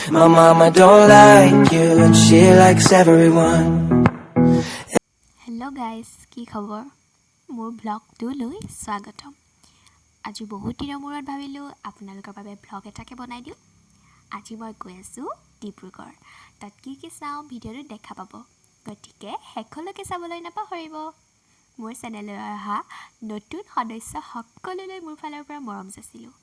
My mama don't like you and she likes everyone. Hello' guys, কি খবৰ? মোৰ ব্লগটোলৈ স্বাগতম। আজি বহুত দিনৰ মূৰত ভাবিলোঁ আপোনালোকৰ বাবে ব্লগ এটাকে বনাই দিওঁ। আজি মই গৈ আছোঁ ডিব্ৰুগড়। তাত কি কি চাওঁ ভিডিঅ'টো দেখা পাব, গতিকে শেষলৈকে চাবলৈ নাপাহৰিব। মোৰ চেনেললৈ অহা নতুন সদস্য সকলোলৈ মোৰ ফালৰ পৰা মৰম যাচিলোঁ।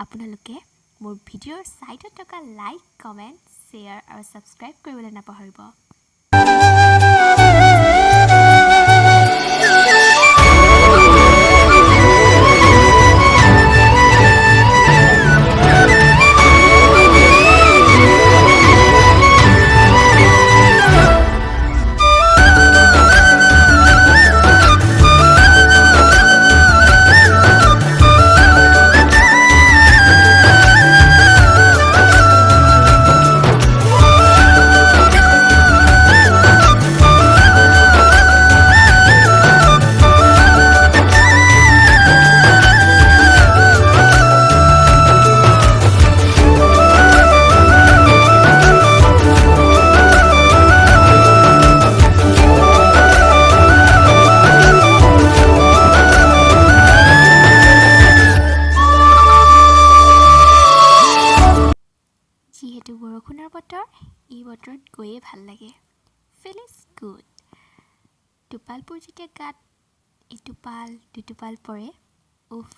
আপোনালোকে মোৰ ভিডিঅ'ৰ ছাইডত থকা লাইক, কমেণ্ট, শ্বেয়াৰ আৰু ছাবস্ক্ৰাইব কৰিবলৈ নাপাহৰিব। যিহেতু বৰষুণৰ বতৰ, এই বতৰত গৈয়ে ভাল লাগে। Feel is good. টোপালবোৰ যেতিয়া গাত এটোপাল দুটোপাল পৰে, উফ,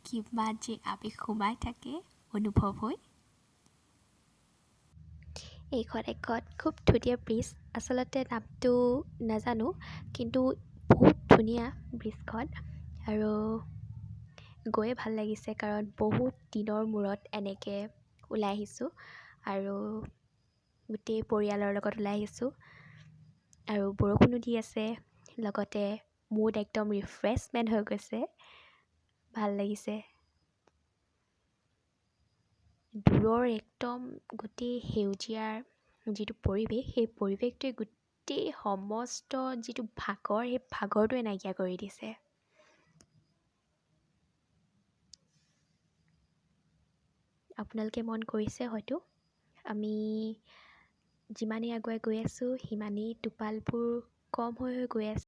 কিমান যে আৱেগ সোমাই থাকে অনুভৱ হৈ। এইখন এখন খুব ধুনীয়া ব্ৰিজ। আচলতে নামটো নাজানো, কিন্তু বহুত ধুনীয়া ব্ৰিজখন আৰু গৈয়ে ভাল লাগিছে, কাৰণ বহুত দিনৰ মূৰত এনেকৈ ওলাই আহিছোঁ আৰু গোটেই পৰিয়ালৰ লগত ওলাই আহিছোঁ আৰু বৰষুণো দি আছে, লগতে মুড একদম ৰিফ্ৰেছমেণ্ট হৈ গৈছে, ভাল লাগিছে। দূৰৰ একদম গোটেই সেউজীয়াৰ যিটো পৰিৱেশ, সেই পৰিৱেশটোৱে গোটেই সমস্ত যিটো ভাগৰ, সেই ভাগৰটোৱে নাইকিয়া কৰি দিছে। আপোনালোকে মন কৰিছে হয়তো, আমি যিমানেই আগুৱাই গৈ আছোঁ সিমানেই টোপালবোৰ কম হৈ গৈ আছে।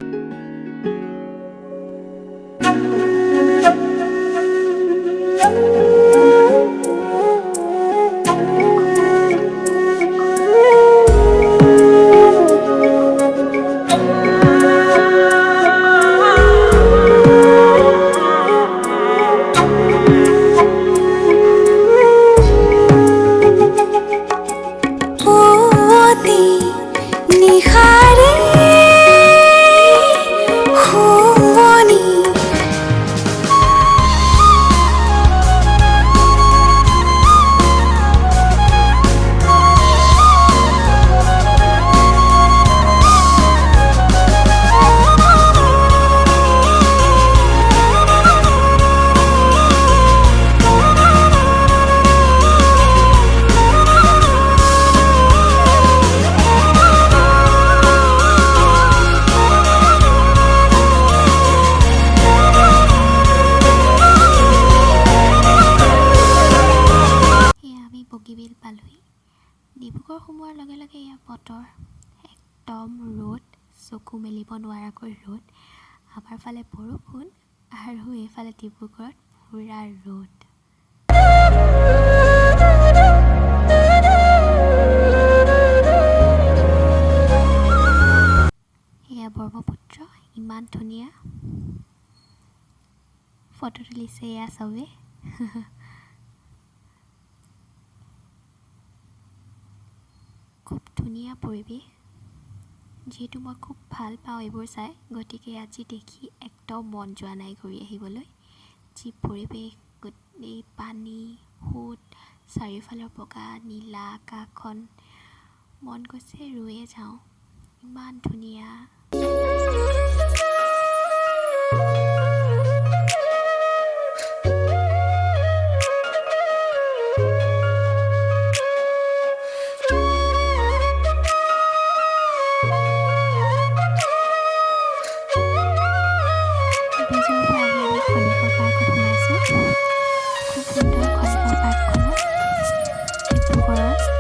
বগীবিল পালোহি। ডিব্ৰুগড় সোমোৱাৰ লগে লগে ইয়াৰ বতৰ একদম ৰ'দ, চকু মেলিব নোৱাৰাকৈ ৰ'দ। আমাৰ ফালে বৰষুণ আৰু এইফালে ডিব্ৰুগড়ত পুৰা ৰ'দ। এয়া ব্ৰহ্মপুত্ৰ, ইমান ধুনীয়া ফটো তুলিছে এয়া চবে। খুব ধুনীয়া পৰিৱেশ, যিহেতু মই খুব ভাল পাওঁ এইবোৰ চাই, গতিকে আজি দেখি একদম মন যোৱা নাই ঘূৰি আহিবলৈ। যি পৰিৱেশ, গোটেই পানী, সোঁত, চাৰিওফালৰ বগা নীলা আকাশখন, মন গৈছে ৰৈয়ে যাওঁ, ইমান ধুনীয়া। ব্ৰিজৰ পৰা আহি আমি খনিকৰ পাৰ্কত সোমাইছোঁ। খুব সুন্দৰ খনিকৰ পাৰ্কখনত ডিব্ৰুগড়ৰ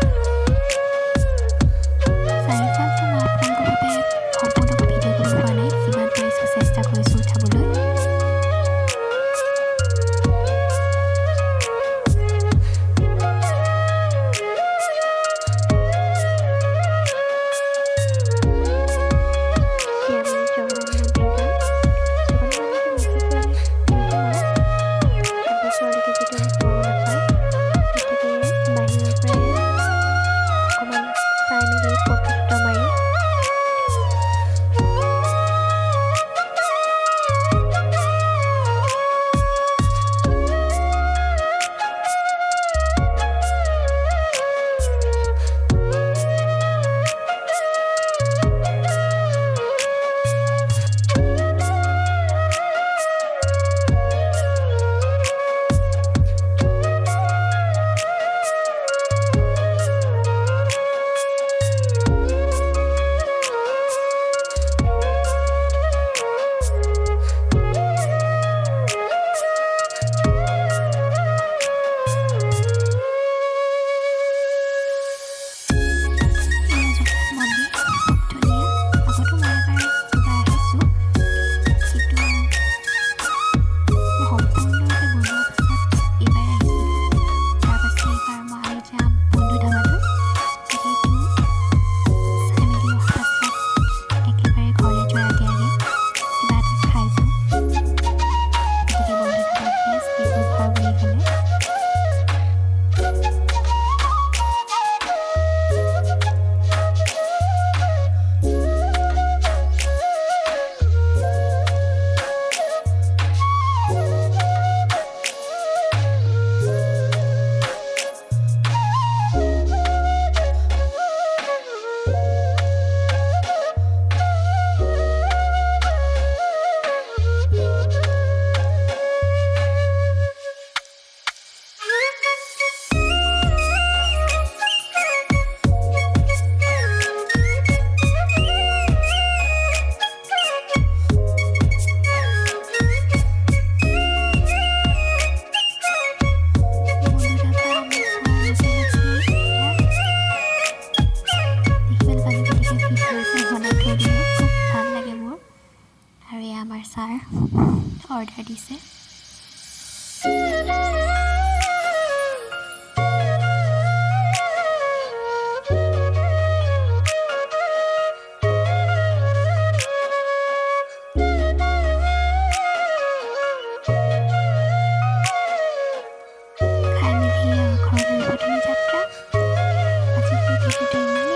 অৰ্ডাৰ দিছে। খাই মেলি ঘৰলৈ উভতনি যাত্ৰা। আজি ভিডিঅ'টো ইমান